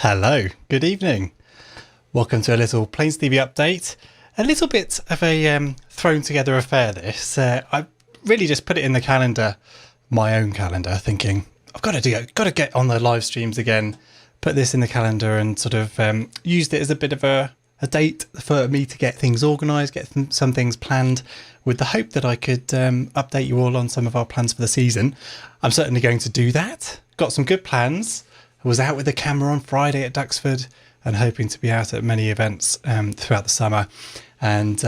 Hello, good evening. Welcome to a little PlanesTV update. A little bit of a thrown together affair this. I really just put it in the calendar, my own calendar, thinking I've got to get on the live streams again, put this in the calendar and sort of used it as a bit of a date for me to get things organised, get some things planned with the hope that I could update you all on some of our plans for the season. I'm certainly going to do that. Got some good plans. I was out with the camera on Friday at Duxford and hoping to be out at many events throughout the summer, and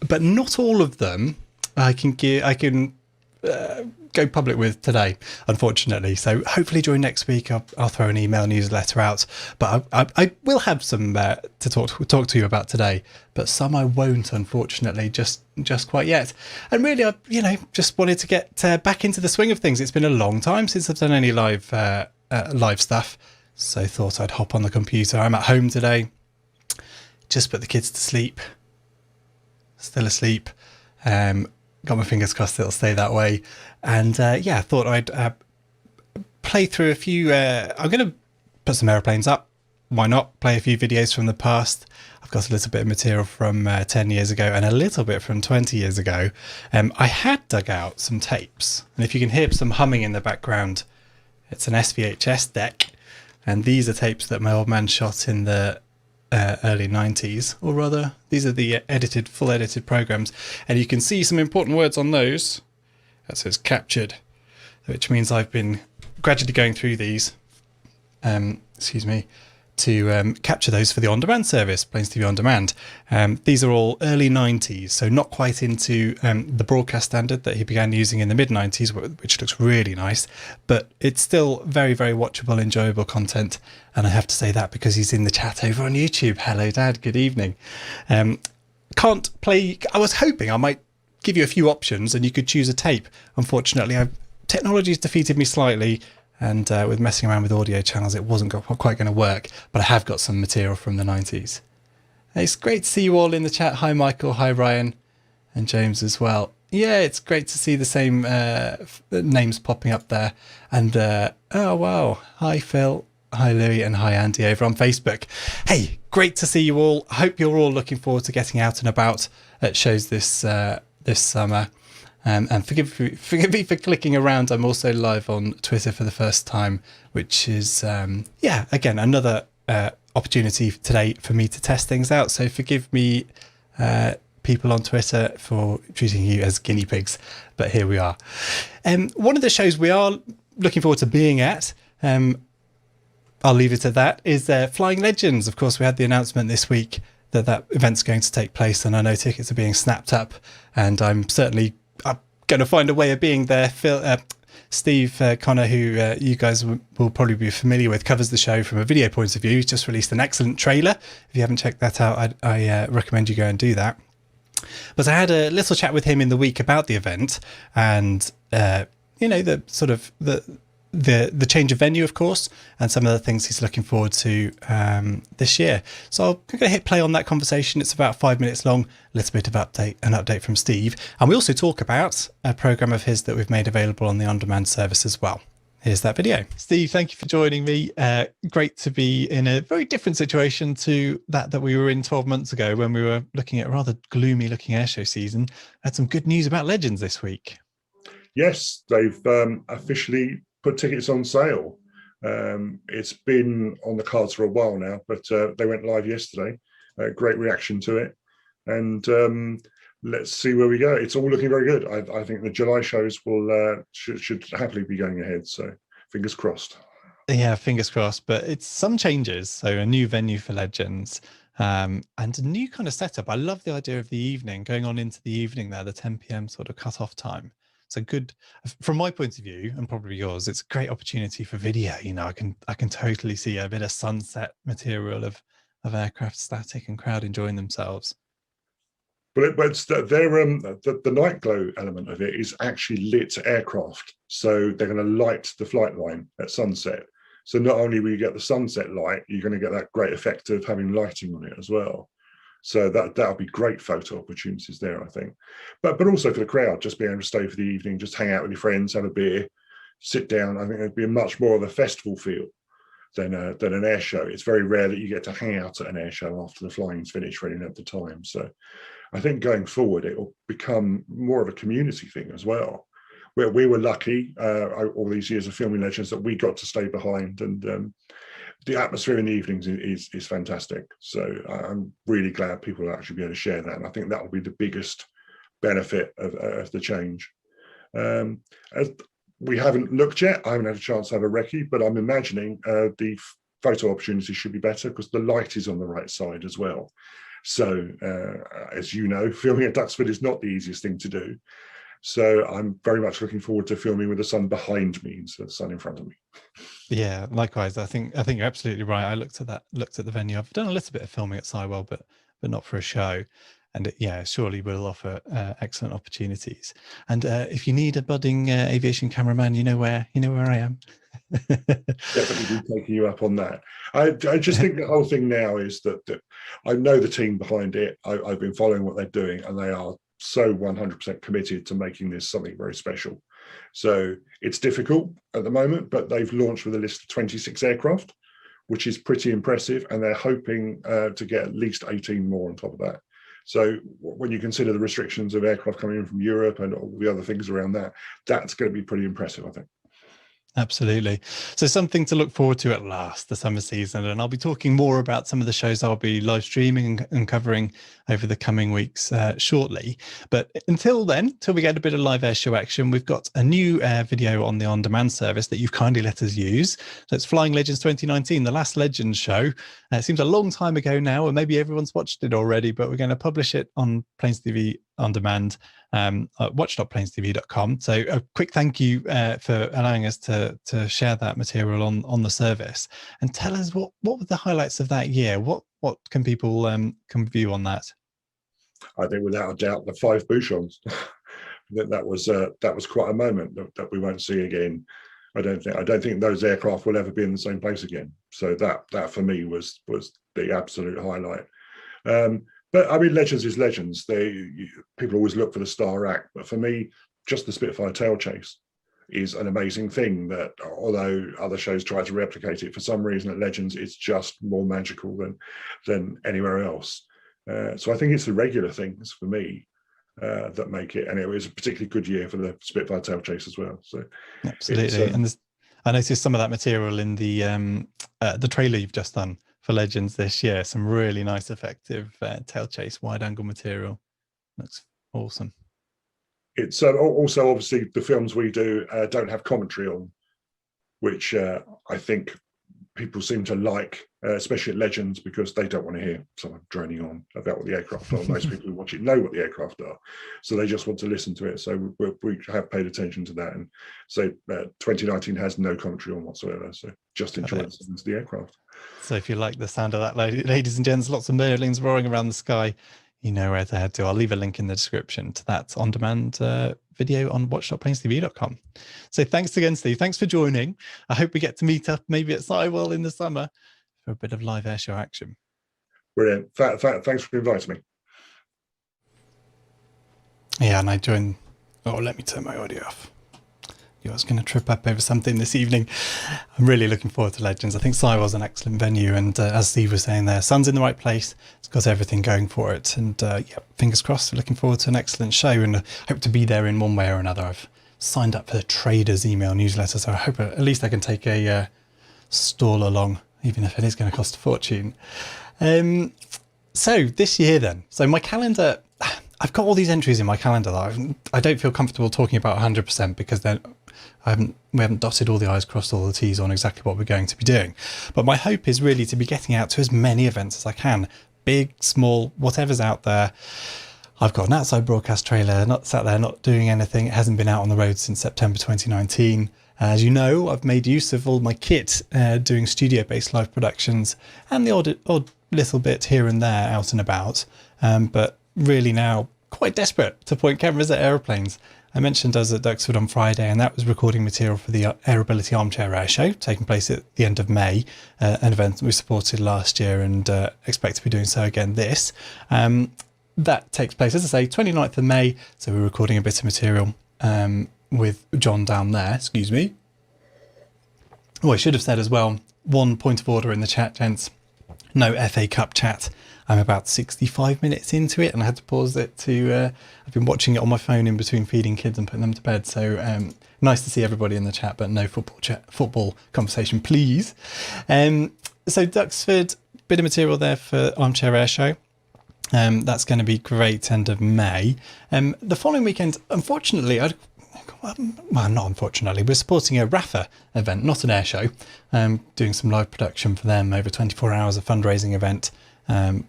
but not all of them I can go public with today, unfortunately. So hopefully during next week I'll throw an email newsletter out. But I will have some to talk to you about today, but some I won't, unfortunately, just quite yet. And really, I just wanted to get back into the swing of things. It's been a long time since I've done any live stuff, so thought I'd hop on the computer. I'm at home today, just put the kids to sleep, still asleep. Got my fingers crossed it'll stay that way. And yeah, I thought I'd play through a few. I'm going to put some aeroplanes up. Why not? Play a few videos from the past. I've got a little bit of material from 10 years ago and a little bit from 20 years ago. I had dug out some tapes. And if you can hear some humming in the background, it's an SVHS deck. And these are tapes that my old man shot in the early 90s, or rather these are the full edited programs, and you can see some important words on those. That says captured, which means I've been gradually going through these to capture those for the on-demand service, PlanesTV On Demand. These are all early 90s, so not quite into the broadcast standard that he began using in the mid-90s, which looks really nice, but it's still very, very watchable, enjoyable content. And I have to say that because he's in the chat over on YouTube. Hello, Dad. Good evening. Can't play. I was hoping I might give you a few options and you could choose a tape. Unfortunately, technology's defeated me slightly. And with messing around with audio channels, it wasn't quite going to work. But I have got some material from the 90s. It's great to see you all in the chat. Hi, Michael. Hi, Ryan. And James as well. Yeah, it's great to see the same names popping up there. And, oh, wow. Hi, Phil. Hi, Louis. And hi, Andy over on Facebook. Hey, great to see you all. I hope you're all looking forward to getting out and about at shows this summer. And forgive me for clicking around. I'm also live on Twitter for the first time, which is, again, another opportunity today for me to test things out. So forgive me, people on Twitter, for treating you as guinea pigs. But here we are. One of the shows we are looking forward to being at, I'll leave it at that, is Flying Legends. Of course, we had the announcement this week that event's going to take place, and I know tickets are being snapped up, and I'm certainly going to find a way of being there. Phil, Steve Connor, who you guys will probably be familiar with, covers the show from a video point of view. He's just released an excellent trailer. If you haven't checked that out, I recommend you go and do that. But I had a little chat with him in the week about the event, and the sort of the change of venue, of course, and some of the things he's looking forward to this year. So I'm going to hit play on that conversation. It's about 5 minutes long, a little bit of an update from Steve. And we also talk about a program of his that we've made available on the on-demand service as well. Here's that video. Steve, thank you for joining me. Great to be in a very different situation to that we were in 12 months ago when we were looking at a rather gloomy looking airshow season. I had some good news about Legends this week. Yes, they've officially put tickets on sale. It's been on the cards for a while now, but they went live yesterday. Great reaction to it, and let's see where we go. It's all looking very good. I think the July shows will should happily be going ahead. So fingers crossed. Yeah, fingers crossed. But it's some changes. So a new venue for Legends, and a new kind of setup. I love the idea of the evening, going on into the evening there, the 10 p.m. sort of cut-off time. So good from my point of view, and probably yours. It's a great opportunity for video. I can totally see a bit of sunset material of aircraft static and crowd enjoying themselves. But the night glow element of it is actually lit aircraft, so they're going to light the flight line at sunset. So not only will you get the sunset light, you're going to get that great effect of having lighting on it as well. So that'll be great photo opportunities there, I think. But also for the crowd, just being able to stay for the evening, just hang out with your friends, have a beer, sit down. I think it'd be much more of a festival feel. than an air show. It's very rare that you get to hang out at an air show after the flying's finished, running at the time. So I think going forward, it will become more of a community thing as well. Where we were lucky all these years of filming Legends that we got to stay behind, and the atmosphere in the evenings is fantastic. So I'm really glad people will actually be able to share that, and I think that will be the biggest benefit of the change. As we haven't looked yet, I haven't had a chance to have a recce, but I'm imagining the photo opportunity should be better because the light is on the right side as well. So as you know, filming at Duxford is not the easiest thing to do. So I'm very much looking forward to filming with the sun behind me instead of the sun in front of me. Yeah, likewise. I think you're absolutely right. I looked at the venue. I've done a little bit of filming at Sywell, but not for a show. And it surely will offer excellent opportunities. And if you need a budding aviation cameraman, you know where I am. Definitely be taking you up on that. I just think the whole thing now is that I know the team behind it. I've been following what they're doing, and they are so 100% committed to making this something very special. So it's difficult at the moment, but they've launched with a list of 26 aircraft, which is pretty impressive, and they're hoping to get at least 18 more on top of that. So when you consider the restrictions of aircraft coming in from Europe and all the other things around that, that's going to be pretty impressive, I think. Absolutely. So something to look forward to at last, the summer season. And I'll be talking more about some of the shows I'll be live streaming and covering over the coming weeks shortly. But until then, till we get a bit of live air show action, we've got a new video on the on-demand service that you've kindly let us use. So it's Flying Legends 2019, the last Legends show. It seems a long time ago now, and maybe everyone's watched it already, but we're going to publish it on PlanesTV on demand. Watch.planestv.com. So a quick thank you for allowing us to share that material on the service, and tell us what were the highlights of that year. What can people can view on that? I think without a doubt the 5 Bouchons. that was quite a moment that we won't see again. I don't think those aircraft will ever be in the same place again. So that for me was the absolute highlight. But I mean, Legends is Legends. People always look for the star act, but for me, just the Spitfire tail chase is an amazing thing that, although other shows try to replicate it, for some reason at Legends, it's just more magical than anywhere else. So I think it's the regular things for me that make it, and it was a particularly good year for the Spitfire tail chase as well. So absolutely, and I noticed some of that material in the trailer you've just done for Legends this year. Some really nice, effective tail chase wide angle material. Looks awesome. It's also obviously the films we do don't have commentary on, which I think people seem to like, especially at Legends, because they don't want to hear someone droning on about what the aircraft are. Most people who watch it know what the aircraft are, so they just want to listen to it. So we have paid attention to that, and so 2019 has no commentary on whatsoever. So just enjoy listening to the aircraft. So if you like the sound of that, ladies and gents, lots of Merlins roaring around the sky, you know where to head to. I'll leave a link in the description to that on-demand video on watch.planestv.com. So thanks again, Steve. Thanks for joining. I hope we get to meet up maybe at Sywell in the summer for a bit of live airshow action. Brilliant. Thanks for inviting me. Yeah, and I joined. Oh, let me turn my audio off. I was going to trip up over something this evening. I'm really looking forward to Legends. I think Sywell's an excellent venue, and as Steve was saying there, sun's in the right place. It's got everything going for it, and yeah, fingers crossed. Looking forward to an excellent show, and hope to be there in one way or another. I've signed up for the Traders email newsletter, so I hope at least I can take a stall along, even if it is going to cost a fortune. So this year then, so my calendar, I've got all these entries in my calendar that I don't feel comfortable talking about 100% because then we haven't dotted all the I's, crossed all the T's on exactly what we're going to be doing. But my hope is really to be getting out to as many events as I can, big, small, whatever's out there. I've got an outside broadcast trailer, not sat there, not doing anything. It hasn't been out on the road since September 2019. As you know, I've made use of all my kit doing studio-based live productions and the odd little bit here and there out and about. But really now quite desperate to point cameras at aeroplanes. I mentioned us at Duxford on Friday, and that was recording material for the Airability Armchair Air Show, taking place at the end of May, an event that we supported last year and expect to be doing so again this. That takes place, as I say, 29th of May, so we're recording a bit of material with John down there, excuse me. Oh, I should have said as well, one point of order in the chat, gents. No FA Cup chat. I'm about 65 minutes into it, and I had to pause it to. I've been watching it on my phone in between feeding kids and putting them to bed. So nice to see everybody in the chat, but no football conversation, please. So Duxford, bit of material there for Armchair Air Show. That's going to be great, end of May. The following weekend, unfortunately, not unfortunately, we're supporting a RAFA event, not an air show. Doing some live production for them over 24 hours, a fundraising event,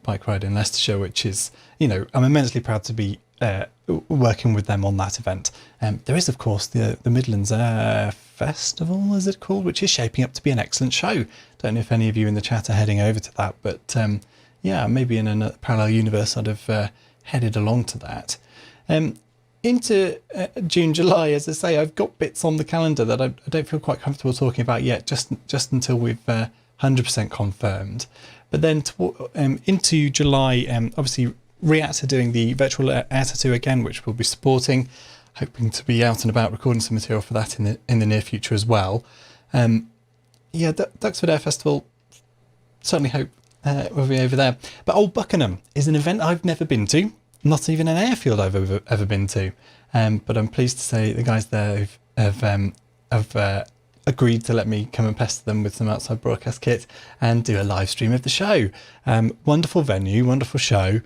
bike ride in Leicestershire, which is, I'm immensely proud to be working with them on that event. There is, of course, the Midlands Air Festival, is it called, which is shaping up to be an excellent show. Don't know if any of you in the chat are heading over to that, but maybe in a parallel universe I'd have headed along to that. Into June, July, as I say, I've got bits on the calendar that I don't feel quite comfortable talking about yet, just until we've 100% confirmed. But then into July, obviously React are doing the virtual air tattoo again, which we'll be supporting, hoping to be out and about recording some material for that in the near future as well. Duxford Air Festival, certainly hope we'll be over there. But Old Buckenham is an event I've never been to. Not even an airfield I've ever been to. But I'm pleased to say the guys there have agreed to let me come and pester them with some outside broadcast kit and do a live stream of the show. Wonderful venue, wonderful show.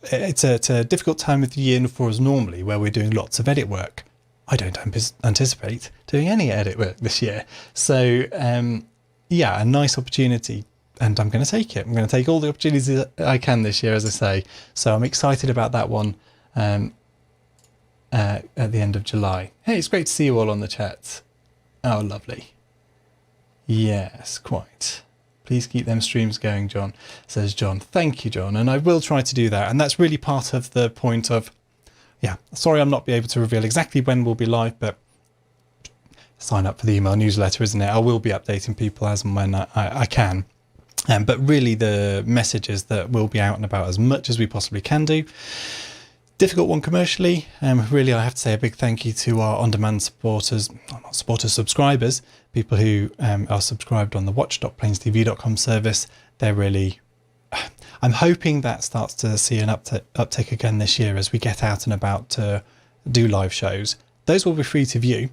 It's a difficult time of the year for us normally, where we're doing lots of edit work. I don't anticipate doing any edit work this year. So, a nice opportunity. And I'm going to take it. I'm going to take all the opportunities I can this year, as I say. So I'm excited about that one at the end of July. Hey, it's great to see you all on the chat. Oh, lovely. Yes, quite. Please keep them streams going, John, says John. Thank you, John. And I will try to do that. And that's really part of the point of, sorry I'm not be able to reveal exactly when we'll be live, but sign up for the email newsletter, isn't it? I will be updating people as and when I can. But really the message is that we'll be out and about as much as we possibly can do. Difficult one commercially. Really, I have to say a big thank you to our on-demand subscribers, people who are subscribed on the watch.planestv.com service. They're really... I'm hoping that starts to see an uptick again this year as we get out and about to do live shows. Those will be free to view.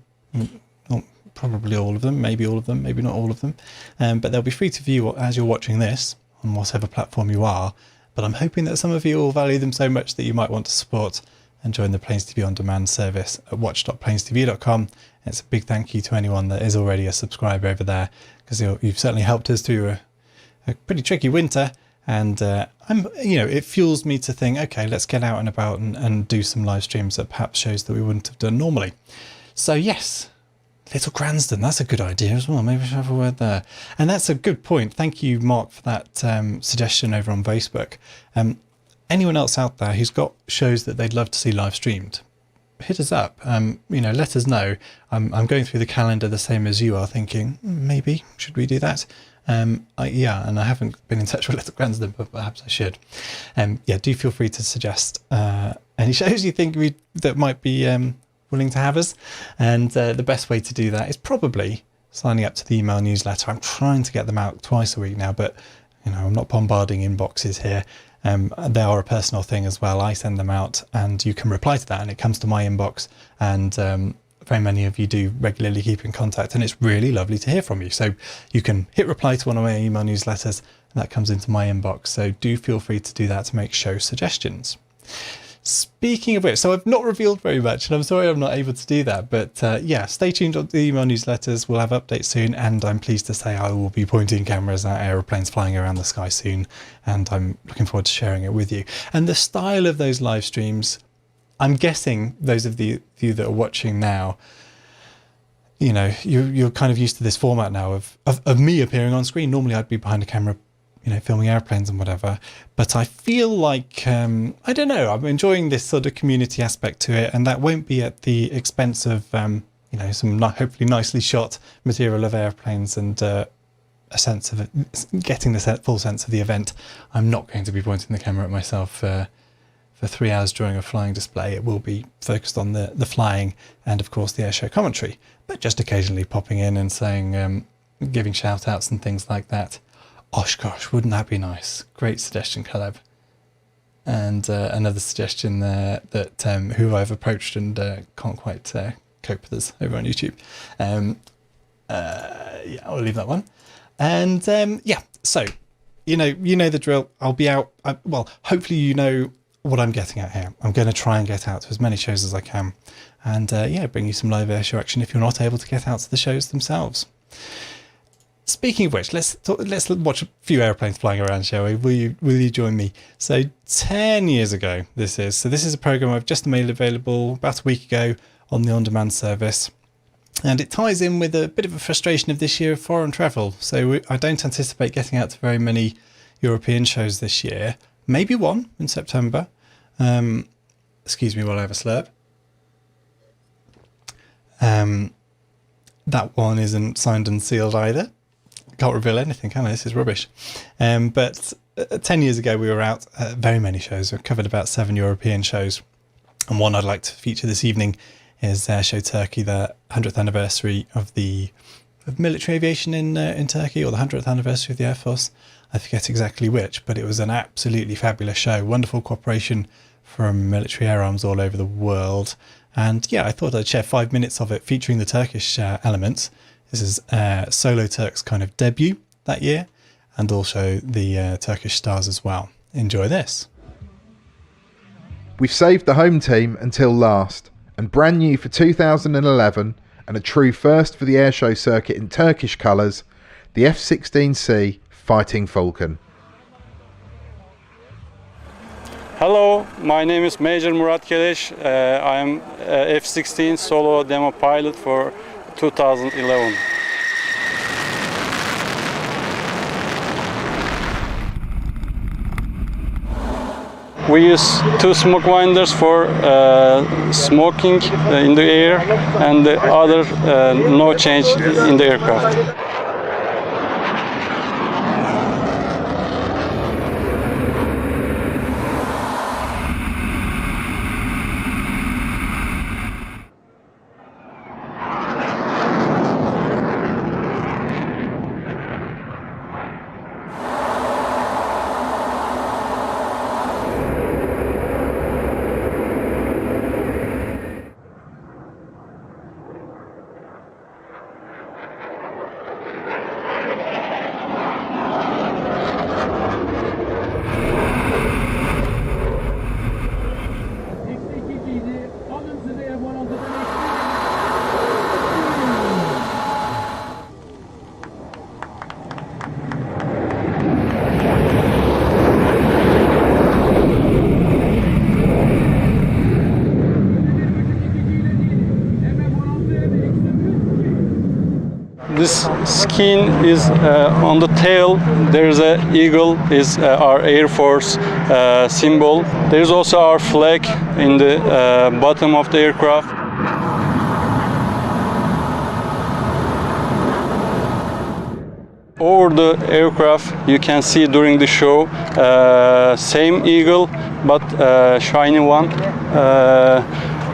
Probably all of them, maybe all of them, maybe not all of them. But they'll be free to view as you're watching this on whatever platform you are. But I'm hoping that some of you will value them so much that you might want to support and join the PlanesTV On Demand service at watch.planestv.com. It's a big thank you to anyone that is already a subscriber over there, because you've certainly helped us through a pretty tricky winter. And it fuels me to think, okay, let's get out and about and do some live streams at perhaps shows that we wouldn't have done normally. So yes. Little Cranston, that's a good idea as well. Maybe we should have a word there. And that's a good point. Thank you, Mark, for that suggestion over on Facebook. Anyone else out there who's got shows that they'd love to see live streamed, hit us up. Let us know. I'm going through the calendar the same as you are, thinking, maybe, should we do that? And I haven't been in touch with Little Cranston, but perhaps I should. Do feel free to suggest any shows you think that might be... willing to have us, and the best way to do that is probably signing up to the email newsletter. I'm trying to get them out twice a week now, but I'm not bombarding inboxes here. They are a personal thing as well. I send them out and you can reply to that and it comes to my inbox, and very many of you do regularly keep in contact, and it's really lovely to hear from you. So you can hit reply to one of my email newsletters and that comes into my inbox. So do feel free to do that to make show suggestions. Speaking of which, so I've not revealed very much, and I'm sorry I'm not able to do that, but stay tuned on the email newsletters. We'll have updates soon, and I'm pleased to say I will be pointing cameras at aeroplanes flying around the sky soon, and I'm looking forward to sharing it with you. And the style of those live streams, I'm guessing those of you that are watching now, you're kind of used to this format now of me appearing on screen. Normally I'd be behind a camera filming airplanes and whatever, but I feel like I don't know, I'm enjoying this sort of community aspect to it, and that won't be at the expense of some hopefully nicely shot material of airplanes and a sense of getting the full sense of the event. I'm not going to be pointing the camera at myself for 3 hours during a flying display. It will be focused on the flying and of course the airshow commentary, but just occasionally popping in and saying giving shout outs and things like that. Oshkosh, wouldn't that be nice? Great suggestion, Caleb. And another suggestion there that who I've approached and can't quite cope with us over on YouTube. Yeah, I'll leave that one. And yeah, so you know the drill. I'll be out. Well, hopefully you know what I'm getting at here. I'm going to try and get out to as many shows as I can, and yeah, bring you some live airshow action if you're not able to get out to the shows themselves. Speaking of which, let's watch a few airplanes flying around, shall we? Will you join me? So 10 years ago, this is a program I've just made available about a week ago on the on-demand service, and it ties in with a bit of a frustration of this year of foreign travel. So I don't anticipate getting out to very many European shows this year. Maybe one in September. Excuse me while I have a slurp. That one isn't signed and sealed either. Can't reveal anything, can I? This is rubbish. But 10 years ago, we were out at very many shows. We've covered about 7 European shows. And one I'd like to feature this evening is Airshow Turkey, the 100th anniversary of military aviation in Turkey, or the 100th anniversary of the Air Force. I forget exactly which, but it was an absolutely fabulous show. Wonderful cooperation from military air arms all over the world. And yeah, I thought I'd share 5 minutes of it featuring the Turkish elements. This is Solo Turk's kind of debut that year, and also the Turkish stars as well. Enjoy this. We've saved the home team until last, and brand new for 2011, and a true first for the airshow circuit in Turkish colours, the F-16C Fighting Falcon. Hello, my name is Major Murat Keleş. I am F-16 solo demo pilot for 2011. We use 2 smoke winders for smoking in the air, and the other no change in the aircraft. This skin is on the tail. There's an eagle, is our Air Force symbol. There's also our flag in the bottom of the aircraft. Over the aircraft, you can see during the show, same eagle, but shiny one.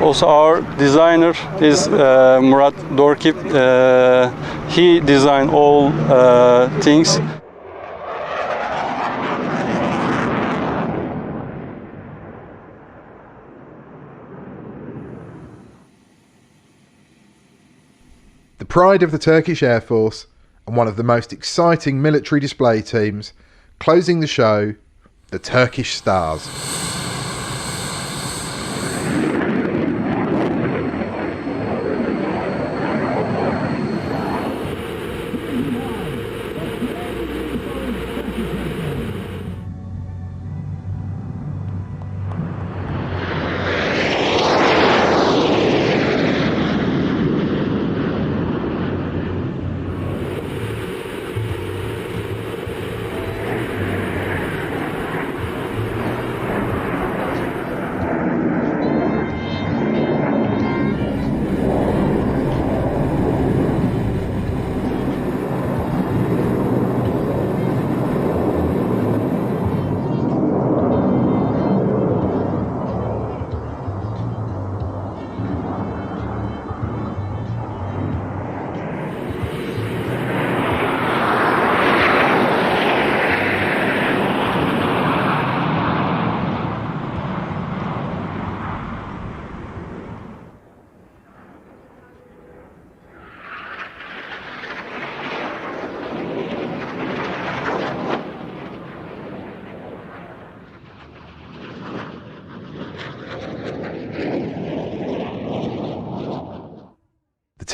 Also, our designer is Murat Dorkip. He designed all things. The pride of the Turkish Air Force and one of the most exciting military display teams, closing the show, the Turkish Stars.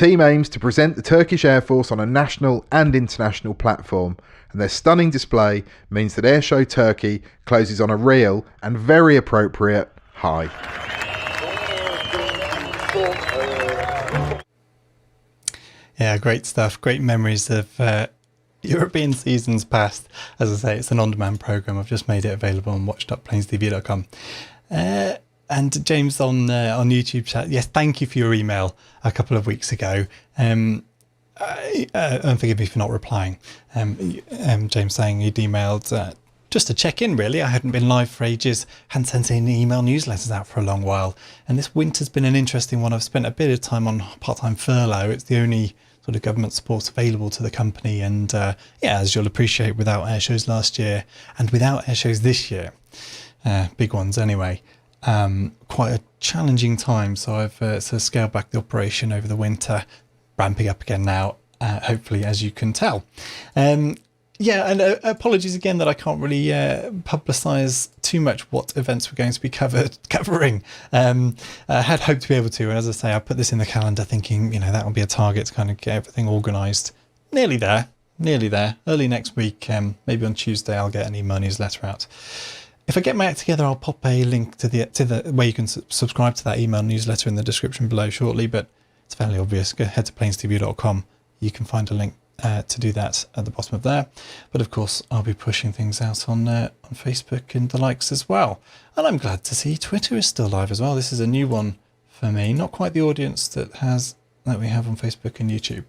team aims to present the Turkish Air Force on a national and international platform, and their stunning display means that Airshow Turkey closes on a real and very appropriate high. Yeah, great stuff. Great memories of European seasons past. As I say, it's an on-demand program. I've just made it available on watch.planestv.com. And James on YouTube chat, yes, thank you for your email a couple of weeks ago. And forgive me for not replying. James saying he'd emailed just to check in, really. I hadn't been live for ages, hadn't sent any email newsletters out for a long while. And this winter's been an interesting one. I've spent a bit of time on part-time furlough. It's the only sort of government support available to the company. And yeah, as you'll appreciate, without air shows last year and without air shows this year, big ones anyway, quite a challenging time. So I've sort of scaled back the operation over the winter, ramping up again now, hopefully, as you can tell. Yeah, and apologies again that I can't really publicise too much what events we're going to be covering. I had hoped to be able to, and as I say, I put this in the calendar thinking, that will be a target to kind of get everything organised. Nearly there. Early next week, maybe on Tuesday, I'll get an email newsletter out. If I get my act together, I'll pop a link to the where you can subscribe to that email newsletter in the description below shortly, but it's fairly obvious. Go head to planestv.com. You can find a link to do that at the bottom of there. But of course, I'll be pushing things out on Facebook and the likes as well. And I'm glad to see Twitter is still live as well. This is a new one for me. Not quite the audience that we have on Facebook and YouTube.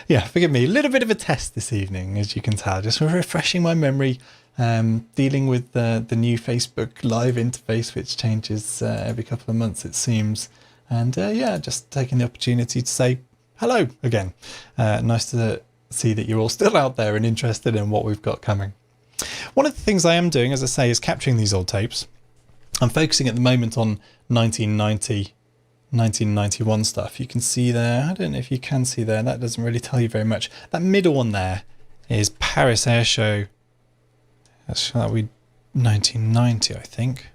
Yeah, forgive me. A little bit of a test this evening, as you can tell. Just refreshing my memory, dealing with the new Facebook live interface, which changes every couple of months, it seems. And yeah, just taking the opportunity to say hello again. Nice to see that you're all still out there and interested in what we've got coming. One of the things I am doing, as I say, is capturing these old tapes. I'm focusing at the moment on 1990, 1991 stuff. You can see there, I don't know if you can see there, that doesn't really tell you very much. That middle one there is Paris Air Show. That'll be 1990, I think.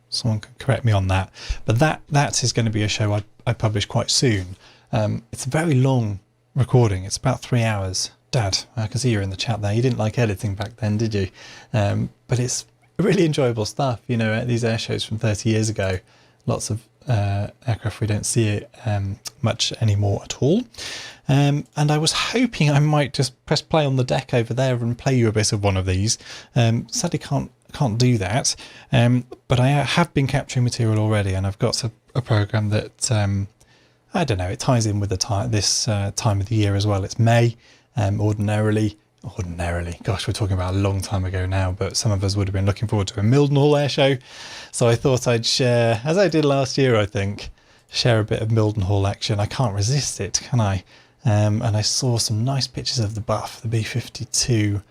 Someone can correct me on that. But that is going to be a show I publish quite soon. It's a very long recording. It's about 3 hours. Dad, I can see you're in the chat there. You didn't like editing back then, did you? But it's really enjoyable stuff. These air shows from 30 years ago, lots of aircraft we don't see much anymore at all. And I was hoping I might just press play on the deck over there and play you a bit of one of these. Sadly can't do that. But I have been capturing material already, and I've got a program that I don't know, it ties in with this time of the year as well. It's May. Ordinarily, gosh, we're talking about a long time ago now, but some of us would have been looking forward to a Mildenhall air show. So I thought I'd share, as I did last year, I think, share a bit of Mildenhall action. I can't resist it, can I? And I saw some nice pictures of the Buff, the B-52,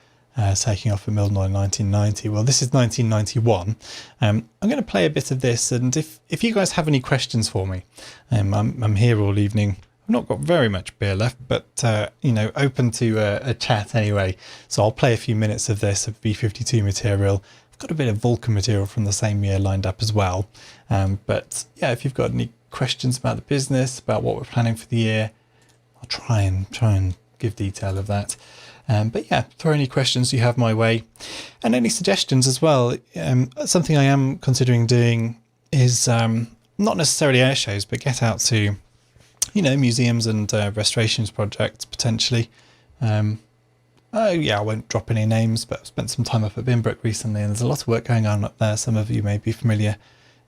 taking off at Mildenhall in 1990. Well, this is 1991. I'm going to play a bit of this, and if you guys have any questions for me, I'm here all evening. I've not got very much beer left, but open to a chat anyway. So I'll play a few minutes of this, of B-52 material. I've got a bit of Vulcan material from the same year lined up as well. But yeah, if you've got any questions about the business, about what we're planning for the year, I'll try and give detail of that. But yeah, throw any questions you have my way, and any suggestions as well. Something I am considering doing is not necessarily air shows, but get out to museums and restorations projects potentially. Yeah, I won't drop any names, but I've spent some time up at Binbrook recently, and there's a lot of work going on up there. Some of you may be familiar.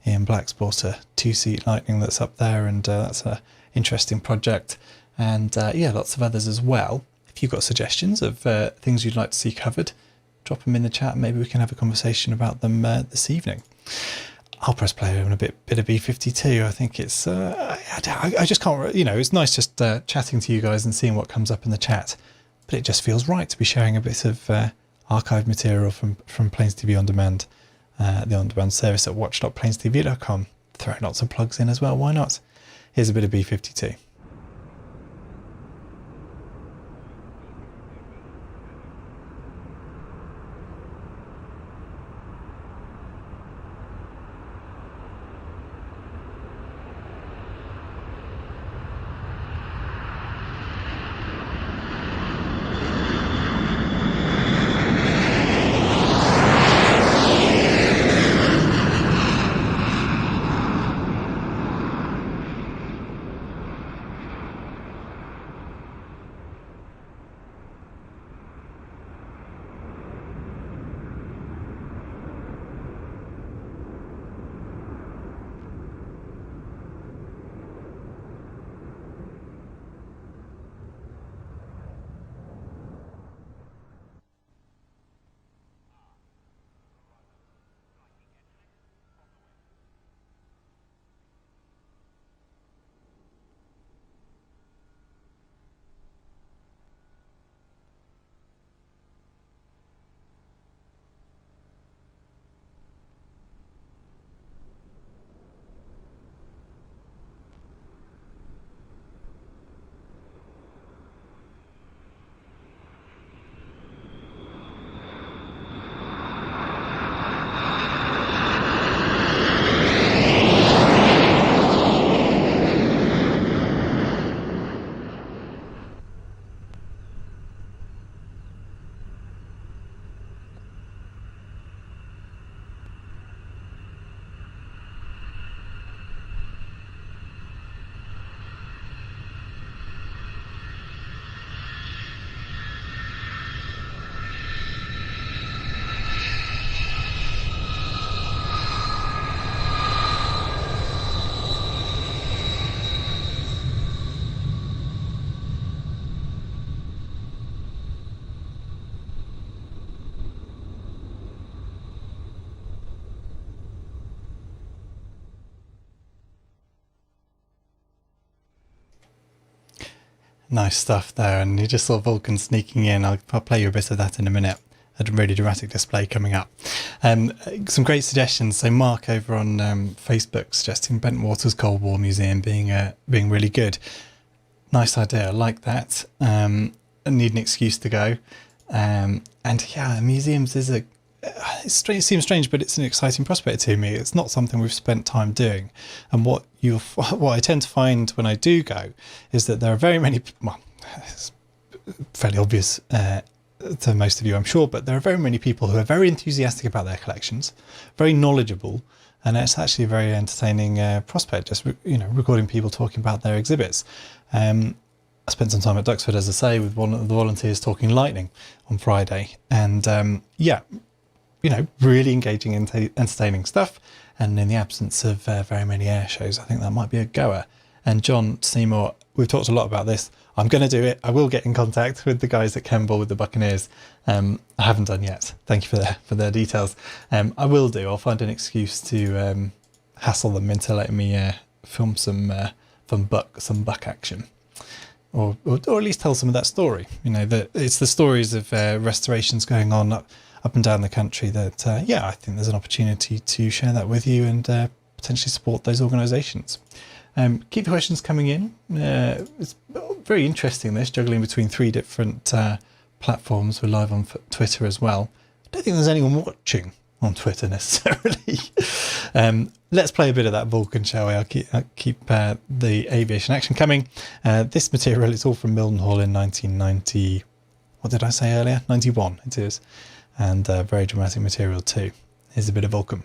Ian Black's bought a 2-seat Lightning that's up there, and that's an interesting project. And yeah, lots of others as well. If you've got suggestions of things you'd like to see covered, drop them in the chat. Maybe we can have a conversation about them this evening. I'll press play on a bit of B-52. I think it's, I just can't, it's nice just chatting to you guys and seeing what comes up in the chat. But it just feels right to be sharing a bit of archived material from PlanesTV On Demand, the on-demand service at watch.planestv.com. Throw lots of plugs in as well, why not? Here's a bit of B-52. Nice stuff there, and you just saw Vulcan sneaking in. I'll play you a bit of that in a minute. A really dramatic display coming up. Some great suggestions. So Mark over on Facebook suggesting Bentwater's Cold War Museum being really good. Nice idea. I like that. I need an excuse to go. And yeah, museums it seems strange, but it's an exciting prospect to me. It's not something we've spent time doing. And what I tend to find when I do go is that there are very many, well, it's fairly obvious to most of you, I'm sure, but there are very many people who are very enthusiastic about their collections, very knowledgeable, and it's actually a very entertaining prospect, just recording people talking about their exhibits. I spent some time at Duxford, as I say, with one of the volunteers talking lightning on Friday, and really engaging, entertaining stuff. And in the absence of very many air shows, I think that might be a goer. And John Seymour, we've talked a lot about this. I'm going to do it. I will get in contact with the guys at Kemble with the Buccaneers. I haven't done yet. Thank you for their details. I will do. I'll find an excuse to hassle them into letting me film some buck action, or at least tell some of that story. It's the stories of restorations going on up and down the country that I think there's an opportunity to share that with you and potentially support those organisations. Keep the questions coming in. It's very interesting, this, juggling between 3 different platforms. We're live on Twitter as well. I don't think there's anyone watching on Twitter necessarily. Let's play a bit of that Vulcan, shall we? I'll keep the aviation action coming. This material is all from Mildenhall in 1990. What did I say earlier? 91 it is. And very dramatic material too. Here's a bit of Vulcan.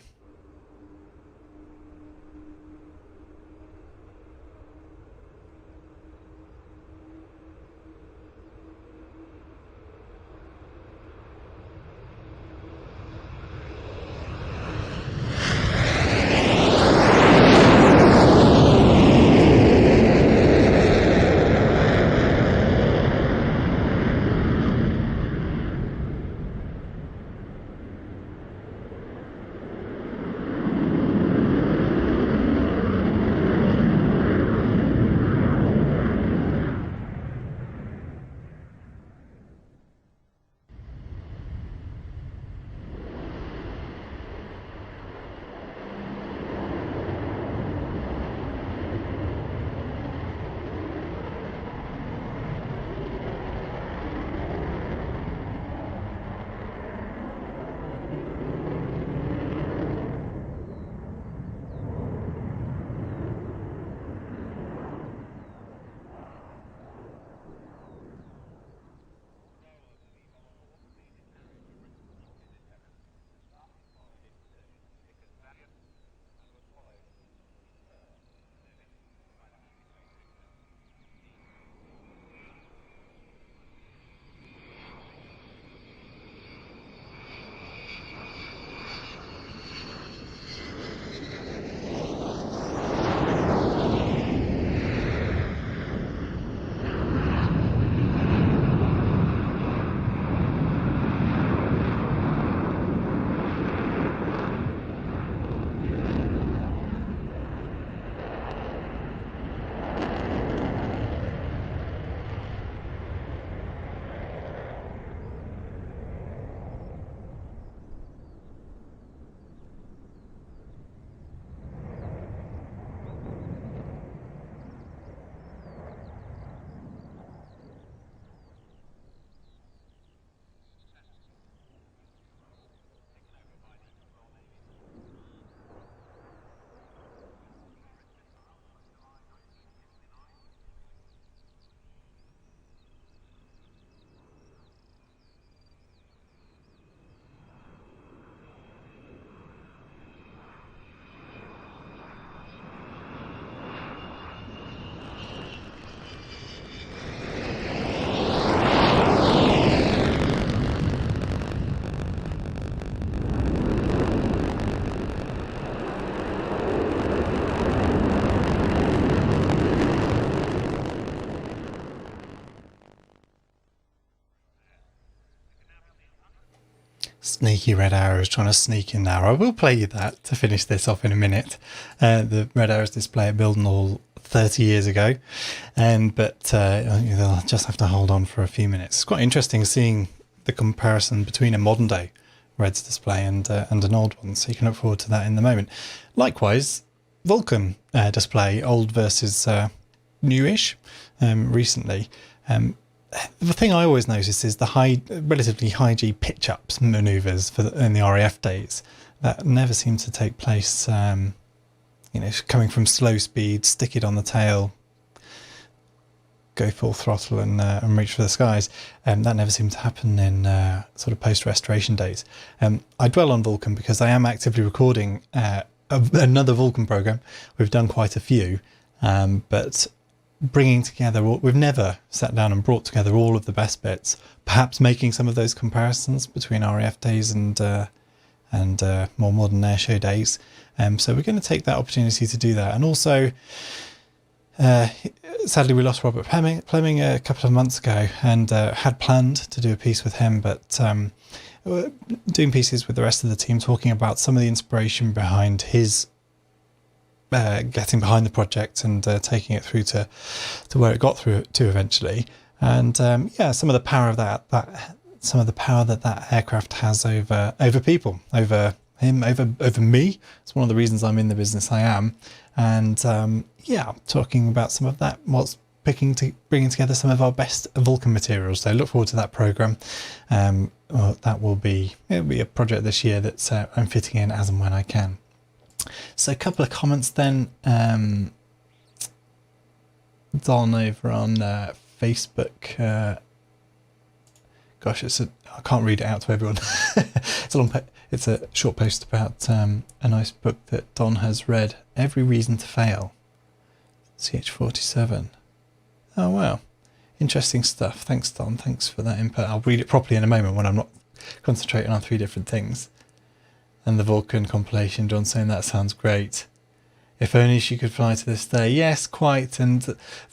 Sneaky red arrows trying to sneak in there. I will play you that to finish this off in a minute. The red arrows display at Mildenhall 30 years ago, but they'll just have to hold on for a few minutes. It's quite interesting seeing the comparison between a modern day Reds display and an old one, so you can look forward to that in the moment. Likewise, Vulcan display, old versus newish, recently. The thing I always notice is the relatively high G pitch ups manoeuvres in the RAF days that never seem to take place. Coming from slow speed, stick it on the tail, go full throttle and reach for the skies. That never seemed to happen in sort of post-restoration days. I dwell on Vulcan because I am actively recording another Vulcan program. We've done quite a few, but bringing together, we've never sat down and brought together all of the best bits, perhaps making some of those comparisons between RAF days and more modern airshow days. So we're going to take that opportunity to do that. And also, sadly, we lost Robert Fleming a couple of months ago, and had planned to do a piece with him, but doing pieces with the rest of the team, talking about some of the inspiration behind his getting behind the project and taking it through to where it got through to eventually. And some of the power of that aircraft has over people, over him, over me. It's one of the reasons I'm in the business I am. And talking about some of that, bringing together some of our best Vulcan materials. So look forward to that program. It'll be a project this year that I'm fitting in as and when I can. So a couple of comments then. Don over on Facebook. I can't read it out to everyone. It's a short post about a nice book that Don has read, Every Reason to Fail, CH47. Oh, wow. Interesting stuff. Thanks, Don. Thanks for that input. I'll read it properly in a moment when I'm not concentrating on 3 different things. And the Vulcan compilation, John saying that sounds great. If only she could fly to this day. Yes, quite. And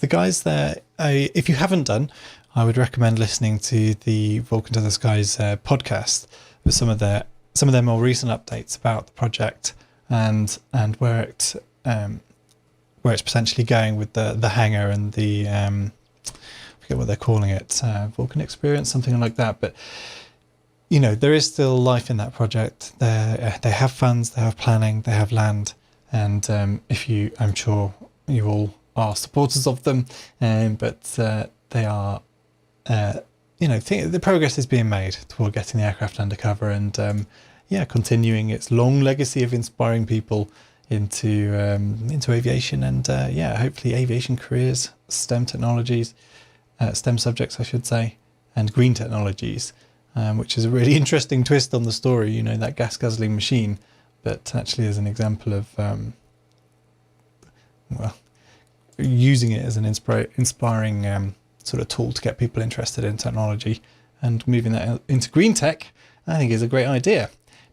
the guys there, if you haven't done, I would recommend listening to the Vulcan to the Skies podcast with some of their more recent updates about the project and where it's potentially going with the hangar and the I forget what they're calling it, Vulcan Experience, something like that. But there is still life in that project. They have funds, they have planning, they have land, and I'm sure you all are supporters of them, but they are. The progress is being made toward getting the aircraft undercover and continuing its long legacy of inspiring people into aviation and hopefully aviation careers, STEM technologies, STEM subjects I should say, and green technologies, which is a really interesting twist on the story. That gas guzzling machine, but actually as an example of using it as an inspiring sort of tool to get people interested in technology and moving that into green tech, I think is a great idea.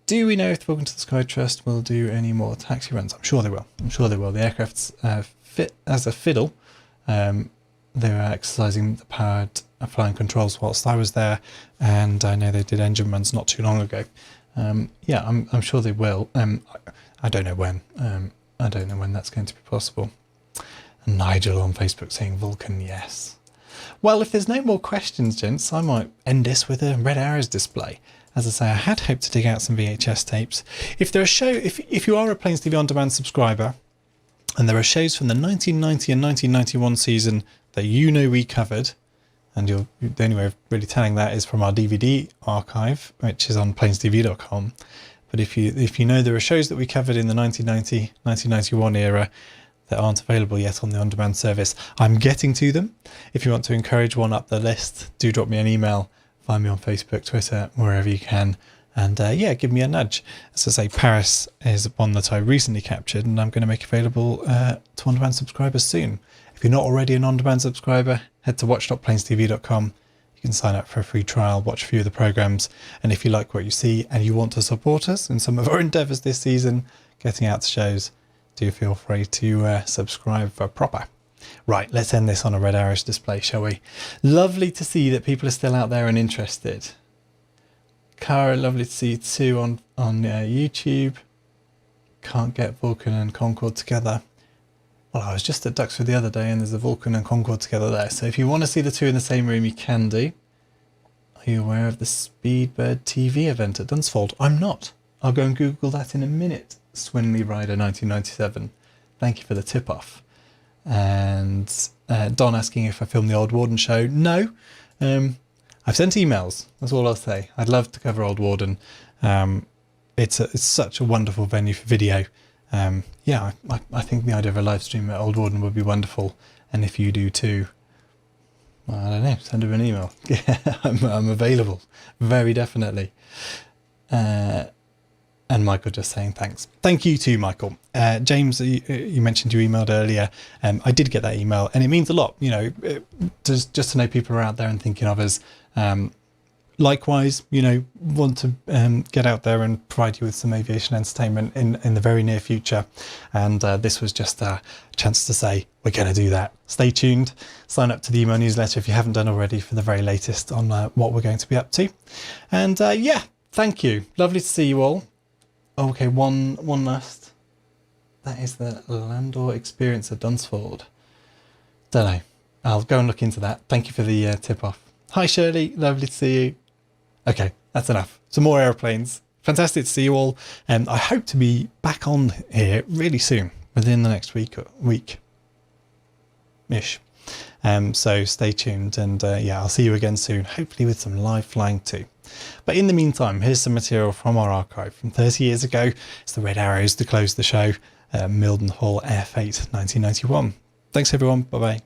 Do we know if the Vulcan to the Sky Trust will do any more taxi runs? I'm sure they will. The aircraft's fit as a fiddle. They were exercising the powered flying controls whilst I was there, and I know they did engine runs not too long ago. I'm sure they will. I don't know when. I don't know when that's going to be possible. And Nigel on Facebook saying Vulcan, yes. Well, if there's no more questions, gents, I might end this with a Red Arrows display. As I say, I had hoped to dig out some VHS tapes. If you are a PlanesTV On Demand subscriber, and there are shows from the 1990 and 1991 season that we covered, and the only way of really telling that is from our DVD archive, which is on PlanesTV.com. But if you know there are shows that we covered in the 1990, 1991 era that aren't available yet on the on-demand service, I'm getting to them. If you want to encourage one up the list, do drop me an email. Find me on Facebook, Twitter, wherever you can. And give me a nudge. As I say, Paris is one that I recently captured and I'm going to make available to on-demand subscribers soon. If you're not already an on-demand subscriber, head to watch.planestv.com. You can sign up for a free trial, watch a few of the programs. And if you like what you see and you want to support us in some of our endeavours this season, getting out to shows, do feel free to subscribe for proper. Right, let's end this on a Red Arrows display, shall we? Lovely to see that people are still out there and interested. Cara, lovely to see you too on YouTube. Can't get Vulcan and Concorde together. Well, I was just at Duxford the other day, and there's a Vulcan and Concorde together there. So if you want to see the two in the same room, you can do. Are you aware of the Speedbird TV event at Dunsfold? I'm not. I'll go and Google that in a minute. Swinley Rider 1997. Thank you for the tip-off. And Don asking if I filmed the Old Warden show. No. I've sent emails. That's all I'll say. I'd love to cover Old Warden. It's such a wonderful venue for video. Yeah, I think the idea of a live stream at Old Warden would be wonderful. And if you do too, well, I don't know, send him an email. Yeah, I'm available, very definitely. And Michael just saying thanks. Thank you too, Michael. James, you mentioned you emailed earlier. I did get that email, and it means a lot, you know, just to know people are out there and thinking of us. Likewise, you know, want to get out there and provide you with some aviation entertainment in the very near future. And this was just a chance to say, we're going to do that. Stay tuned. Sign up to the email newsletter if you haven't done already for the very latest on what we're going to be up to. And yeah, thank you. Lovely to see you all. Okay, one last. That is the Landor experience at Dunsfold. Don't know. I'll go and look into that. Thank you for the tip-off. Hi, Shirley. Lovely to see you. Okay, that's enough. Some more airplanes. Fantastic to see you all. I hope to be back on here really soon, within the next week-ish. So stay tuned, and yeah, I'll see you again soon, hopefully with some live flying too. But in the meantime, here's some material from our archive from 30 years ago. It's the Red Arrows to close the show. Mildenhall Air Fate 1991. Thanks everyone. Bye-bye.